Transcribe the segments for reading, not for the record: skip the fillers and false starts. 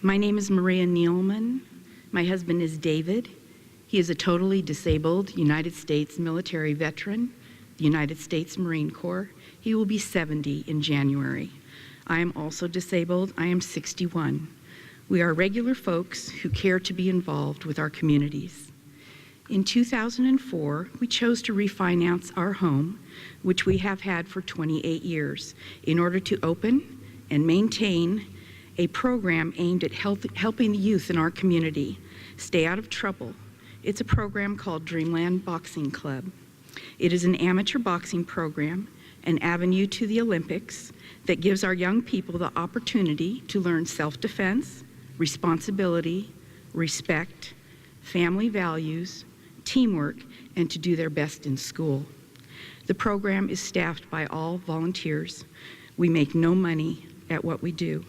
My name is Maria Nealman. My husband is David. He is a totally disabled United States military veteran, the United States Marine Corps. He will be 70 in January. I am also disabled. I am 61. We are regular folks who care to be involved with our communities. In 2004, we chose to refinance our home, which we have had for 28 years, in order to open and maintain a program aimed at helping the youth in our community stay out of trouble. It's a program called Dreamland Boxing Club. It is an amateur boxing program, an avenue to the Olympics that gives our young people the opportunity to learn self-defense, responsibility, respect, family values, teamwork, and to do their best in school. The program is staffed by all volunteers. We make no money at what we do.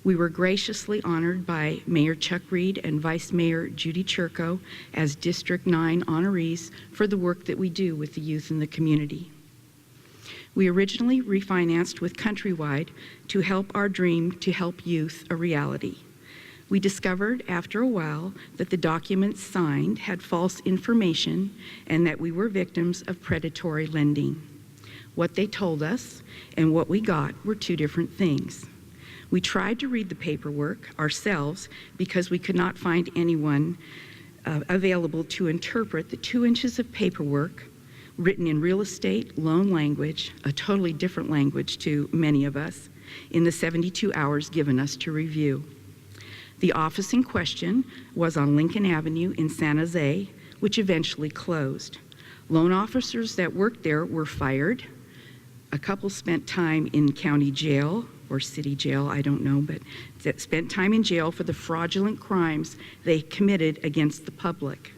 We were graciously honored by Mayor Chuck Reed and Vice Mayor Judy Chirco as District 9 honorees for the work that we do with the youth in the community. We originally refinanced with Countrywide to help our dream to help youth a reality. We discovered after a while that the documents signed had false information and that we were victims of predatory lending. What they told us and what we got were two different things. We tried to read the paperwork ourselves because we could not find anyone available to interpret the 2 inches of paperwork written in real estate loan language, a totally different language to many of us, in the 72 hours given us to review. The office in question was on Lincoln Avenue in San Jose, which eventually closed. Loan officers that worked there were fired. A couple spent time in county jail or city jail, I don't know, but that spent time in jail for the fraudulent crimes they committed against the public.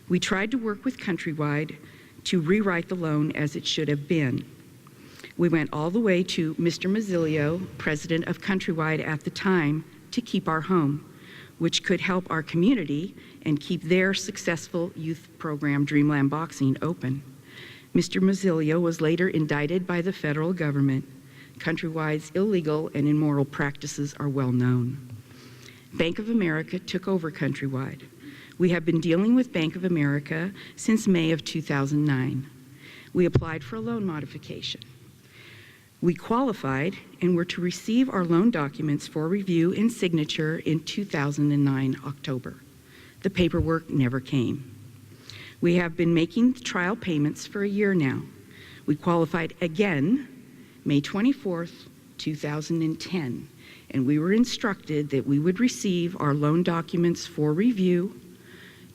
We tried to work with Countrywide to rewrite the loan as it should have been. We went all the way to Mr. Mazzilio, president of Countrywide at the time, to keep our home, which could help our community and keep their successful youth program, Dreamland Boxing, open. Mr. Mazzilio was later indicted by the federal government. Countrywide's illegal and immoral practices are well known. Bank of America took over Countrywide. We have been dealing with Bank of America since May of 2009. We applied for a loan modification. We qualified and were to receive our loan documents for review and signature in 2009, October. The paperwork never came. We have been making trial payments for a year now. We qualified again May 24th, 2010, and we were instructed that we would receive our loan documents for review,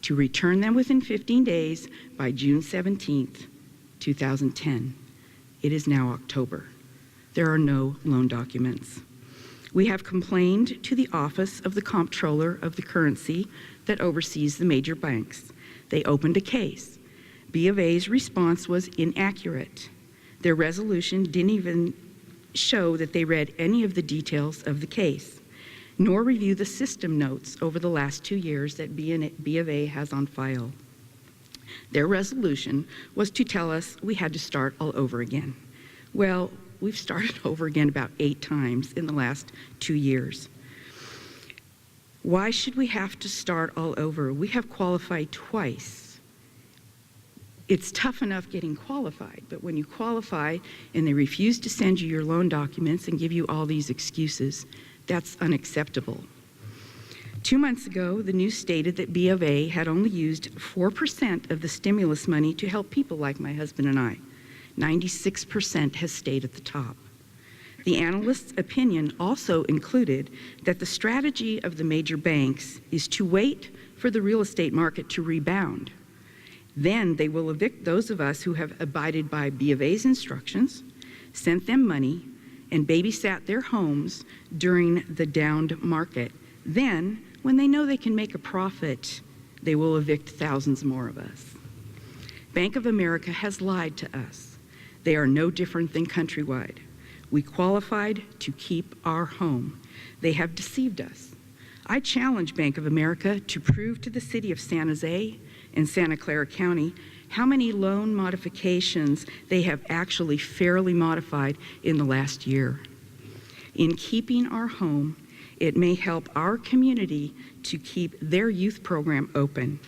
to return them within 15 days by June 17th, 2010. It is now October. There are no loan documents. We have complained to the Office of the Comptroller of the Currency that oversees the major banks. They opened a case. B of A's response was inaccurate. Their resolution didn't even show that they read any of the details of the case, nor review the system notes over the last 2 years that B of A has on file. Their resolution was to tell us we had to start all over again. Well, we've started over again about 8 times in the last 2 years. Why should we have to start all over? We have qualified twice. It's tough enough getting qualified, but when you qualify and they refuse to send you your loan documents and give you all these excuses, that's unacceptable. 2 months ago, the news stated that B of A had only used 4% of the stimulus money to help people like my husband and I. 96% has stayed at the top. The analyst's opinion also included that the strategy of the major banks is to wait for the real estate market to rebound. Then they will evict those of us who have abided by B of A's instructions, sent them money, and babysat their homes during the downed market. Then, when they know they can make a profit, they will evict thousands more of us. Bank of America has lied to us. They are no different than Countrywide. We qualified to keep our home. They have deceived us. I challenge Bank of America to prove to the city of San Jose and Santa Clara County how many loan modifications they have actually fairly modified in the last year. In keeping our home, It may help our community to keep their youth program open.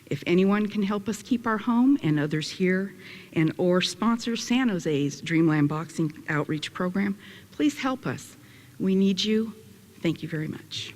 If anyone can help us keep our home and others here, and or sponsor San Jose's Dreamland Boxing Outreach Program, please help us. We need you. Thank you very much.